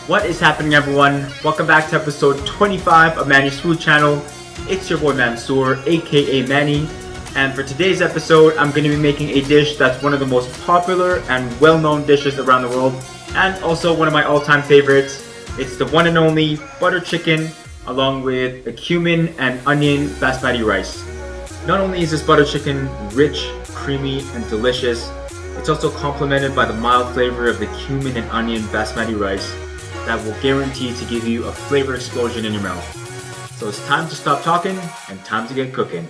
What is happening, everyone? Welcome back to episode 25 of Manny's Food Channel. It's your boy Mansoor, aka Manny, and for today's episode I'm going to be making a dish that's one of the most popular and well-known dishes around the world, and also one of my all-time favorites. It's the one and only butter chicken along with a cumin and onion basmati rice. Not only is this butter chicken rich, creamy, and delicious, it's also complemented by the mild flavor of the cumin and onion basmati rice that will guarantee to give you a flavor explosion in your mouth. So it's time to stop talking and time to get cooking.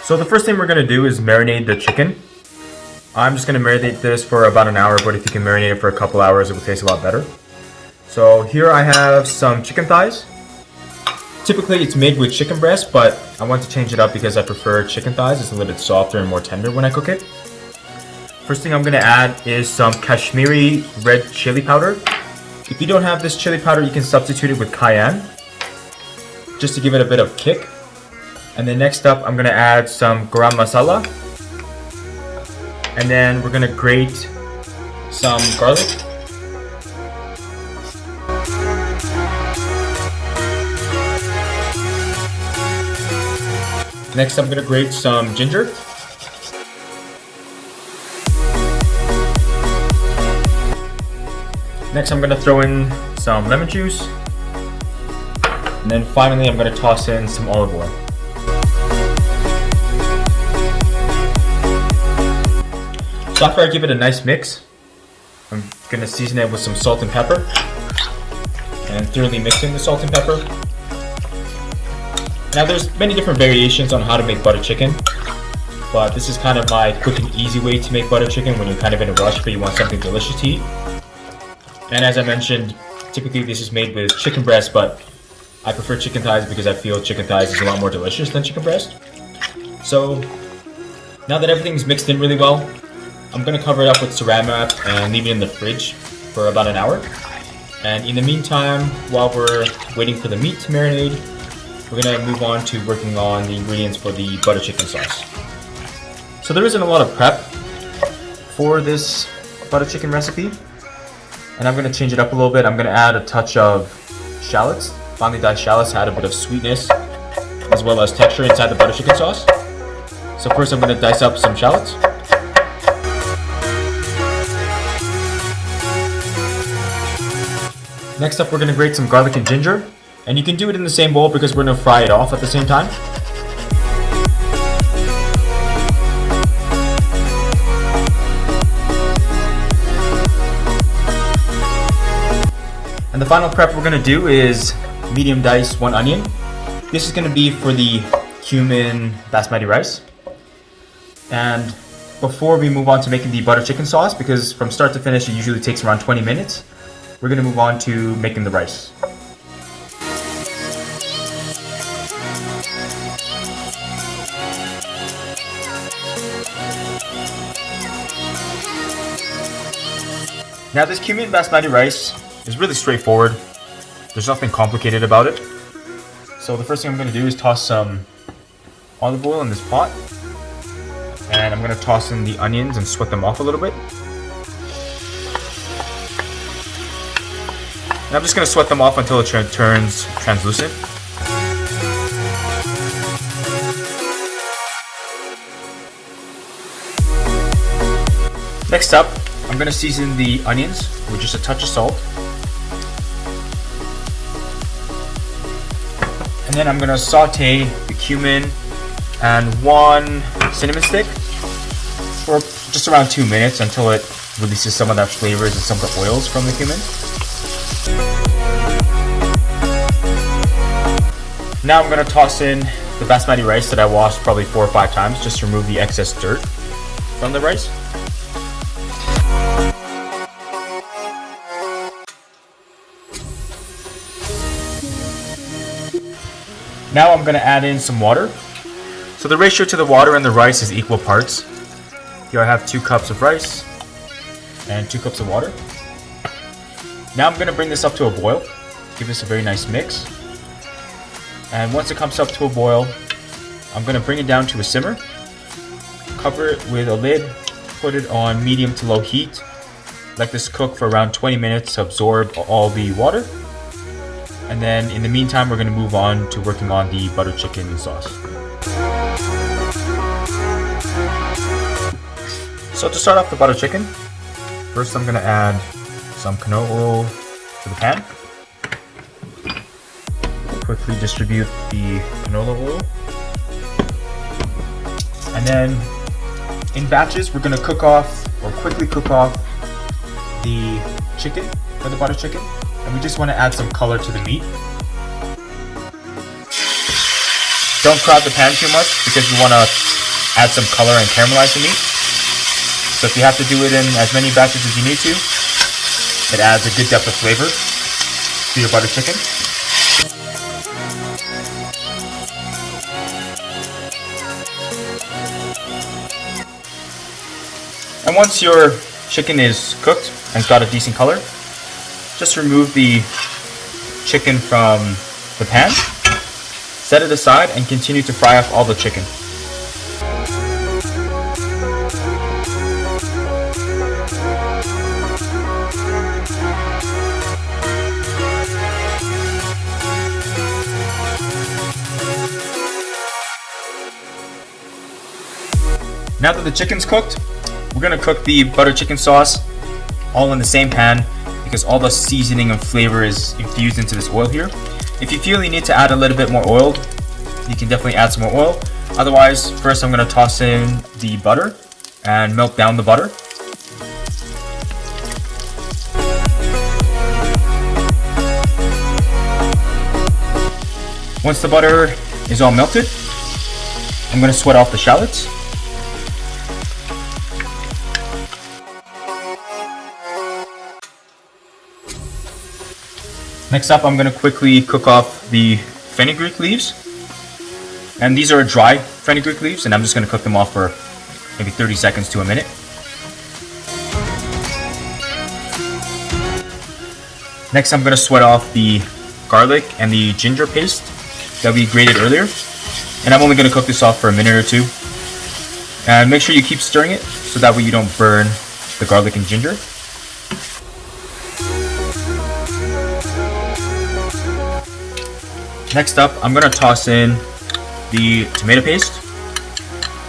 So the first thing we're going to do is marinate the chicken. I'm just going to marinate this for about an hour, but if you can marinate it for a couple hours, it will taste a lot better. So here I have some chicken thighs. Typically it's made with chicken breast, but I want to change it up because I prefer chicken thighs. It's a little bit softer and more tender when I cook it. First thing I'm going to add is some Kashmiri red chili powder. If you don't have this chili powder, you can substitute it with cayenne, just to give it a bit of kick. And then next up, I'm going to add some garam masala. And then we're going to grate some garlic. Next, I'm going to grate some ginger. Next, I'm going to throw in some lemon juice. And then finally, I'm going to toss in some olive oil. So after I give it a nice mix, I'm going to season it with some salt and pepper and thoroughly mix in the salt and pepper. Now there's many different variations on how to make butter chicken, but this is kind of my quick and easy way to make butter chicken when you're kind of in a rush but you want something delicious to eat. And as I mentioned, typically this is made with chicken breast, but I prefer chicken thighs because I feel chicken thighs is a lot more delicious than chicken breast. So now that everything's mixed in really well, I'm going to cover it up with saran wrap and leave it in the fridge for about an hour. And in the meantime, while we're waiting for the meat to marinate, we're going to move on to working on the ingredients for the butter chicken sauce. So there isn't a lot of prep for this butter chicken recipe, and I'm going to change it up a little bit. I'm going to add a touch of shallots. Finely diced shallots add a bit of sweetness as well as texture inside the butter chicken sauce. So first I'm going to dice up some shallots. Next up, we're going to grate some garlic and ginger, and you can do it in the same bowl because we're going to fry it off at the same time. And the final prep we're going to do is medium dice one onion. This is going to be for the cumin basmati rice. And before we move on to making the butter chicken sauce, because from start to finish it usually takes around 20 minutes, we're going to move on to making the rice. Now this cumin basmati rice is really straightforward. There's nothing complicated about it. So the first thing I'm going to do is toss some olive oil in this pot. And I'm going to toss in the onions and sweat them off a little bit. And I'm just going to sweat them off until it turns translucent. Next up, I'm going to season the onions with just a touch of salt. And then I'm going to saute the cumin and one cinnamon stick for just around 2 minutes until it releases some of that flavors and some of the oils from the cumin. Now I'm going to toss in the basmati rice that I washed probably 4 or 5 times just to remove the excess dirt from the rice. Now I'm going to add in some water. So the ratio to the water and the rice is equal parts. Here I have 2 cups of rice and 2 cups of water. Now I'm going to bring this up to a boil, give this a very nice mix. And once it comes up to a boil, I'm going to bring it down to a simmer, cover it with a lid, put it on medium to low heat, let this cook for around 20 minutes to absorb all the water. And then in the meantime, we're going to move on to working on the butter chicken sauce. So to start off the butter chicken, first I'm going to add some canola oil to the pan. Quickly distribute the canola oil. And then in batches, we're going to quickly cook off the chicken for the butter chicken. And we just want to add some color to the meat. Don't crowd the pan too much because we want to add some color and caramelize the meat. So if you have to do it in as many batches as you need to, it adds a good depth of flavor to your butter chicken. And once your chicken is cooked and got a decent color, just remove the chicken from the pan, set it aside, and continue to fry off all the chicken. Now that the chicken's cooked, we're going to cook the butter chicken sauce all in the same pan because all the seasoning and flavor is infused into this oil here. If you feel you need to add a little bit more oil, you can definitely add some more oil. Otherwise, first I'm going to toss in the butter and melt down the butter. Once the butter is all melted, I'm going to sweat off the shallots. Next up, I'm going to quickly cook off the fenugreek leaves. And these are dry fenugreek leaves, and I'm just going to cook them off for maybe 30 seconds to a minute. Next, I'm going to sweat off the garlic and the ginger paste that we grated earlier. And I'm only going to cook this off for a minute or two. And make sure you keep stirring it so that way you don't burn the garlic and ginger. Next up, I'm going to toss in the tomato paste,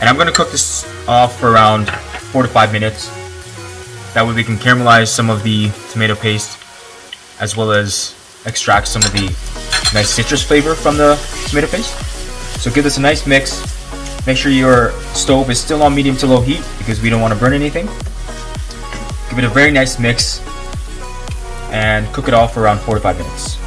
and I'm going to cook this off for around 4 to 5 minutes. That way we can caramelize some of the tomato paste as well as extract some of the nice citrus flavor from the tomato paste. So give this a nice mix. Make sure your stove is still on medium to low heat because we don't want to burn anything. Give it a very nice mix and cook it off for around 4 to 5 minutes.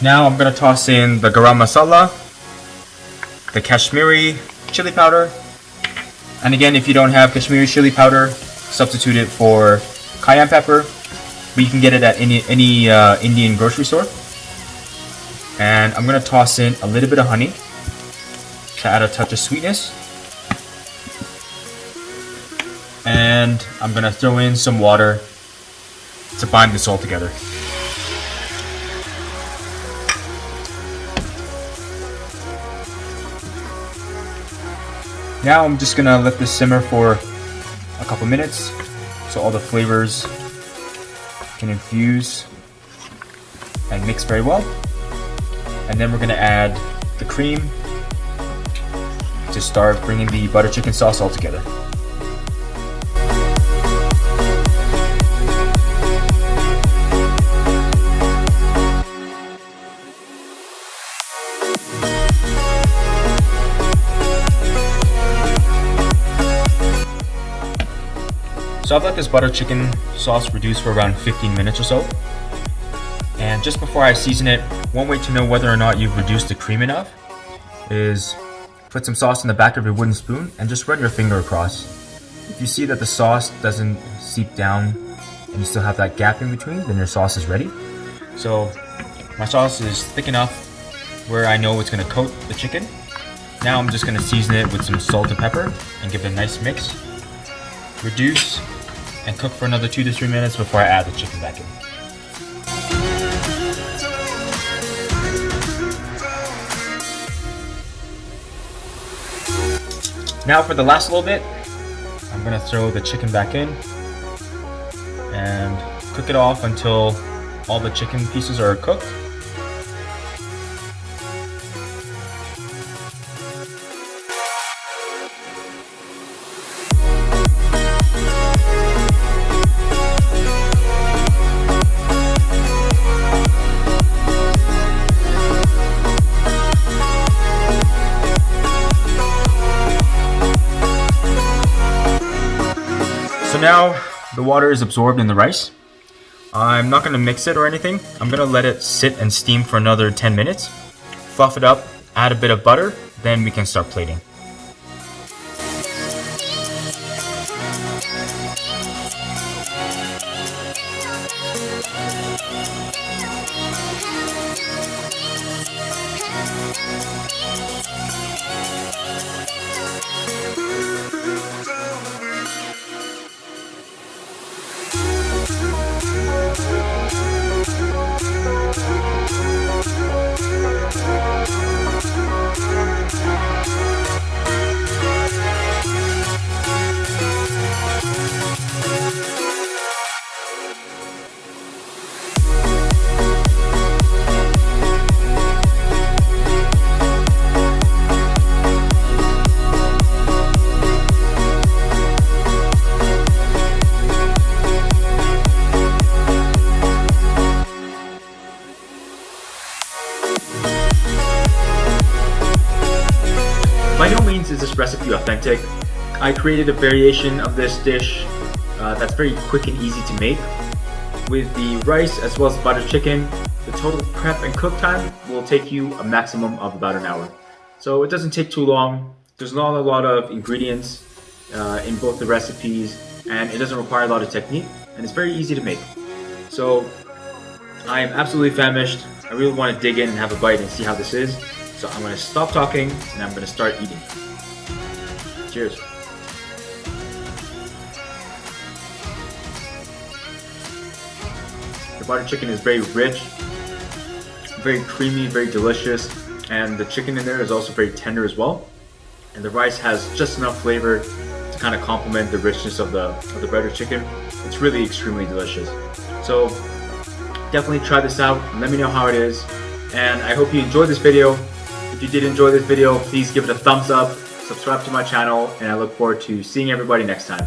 Now I'm going to toss in the garam masala, the Kashmiri Chili Powder, and again, if you don't have Kashmiri Chili Powder, substitute it for cayenne pepper, but you can get it at any Indian grocery store. And I'm going to toss in a little bit of honey to add a touch of sweetness. And I'm going to throw in some water to bind this all together. Now I'm just going to let this simmer for a couple minutes so all the flavors can infuse and mix very well. And then we're going to add the cream to start bringing the butter chicken sauce all together. So I've let this butter chicken sauce reduce for around 15 minutes or so. And just before I season it, one way to know whether or not you've reduced the cream enough is put some sauce in the back of your wooden spoon and just run your finger across. If you see that the sauce doesn't seep down and you still have that gap in between, then your sauce is ready. So my sauce is thick enough where I know it's going to coat the chicken. Now I'm just going to season it with some salt and pepper and give it a nice mix. Reduce and cook for another 2 to 3 minutes before I add the chicken back in. Now for the last little bit, I'm going to throw the chicken back in and cook it off until all the chicken pieces are cooked. So now the water is absorbed in the rice. I'm not going to mix it or anything. I'm going to let it sit and steam for another 10 minutes. Fluff it up, add a bit of butter, then we can start plating. By no means is this recipe authentic. I created a variation of this dish that's very quick and easy to make. With the rice as well as butter chicken, the total prep and cook time will take you a maximum of about an hour. So it doesn't take too long. There's not a lot of ingredients in both the recipes, and it doesn't require a lot of technique, and it's very easy to make. So I am absolutely famished. I really want to dig in and have a bite and see how this is. So I'm going to stop talking and I'm going to start eating. Cheers. The butter chicken is very rich, very creamy, very delicious, and the chicken in there is also very tender as well. And the rice has just enough flavor to kind of complement the richness of the butter chicken. It's really extremely delicious. So definitely try this out and let me know how it is. And I hope you enjoyed this video. If you did enjoy this video, please give it a thumbs up, subscribe to my channel, and I look forward to seeing everybody next time.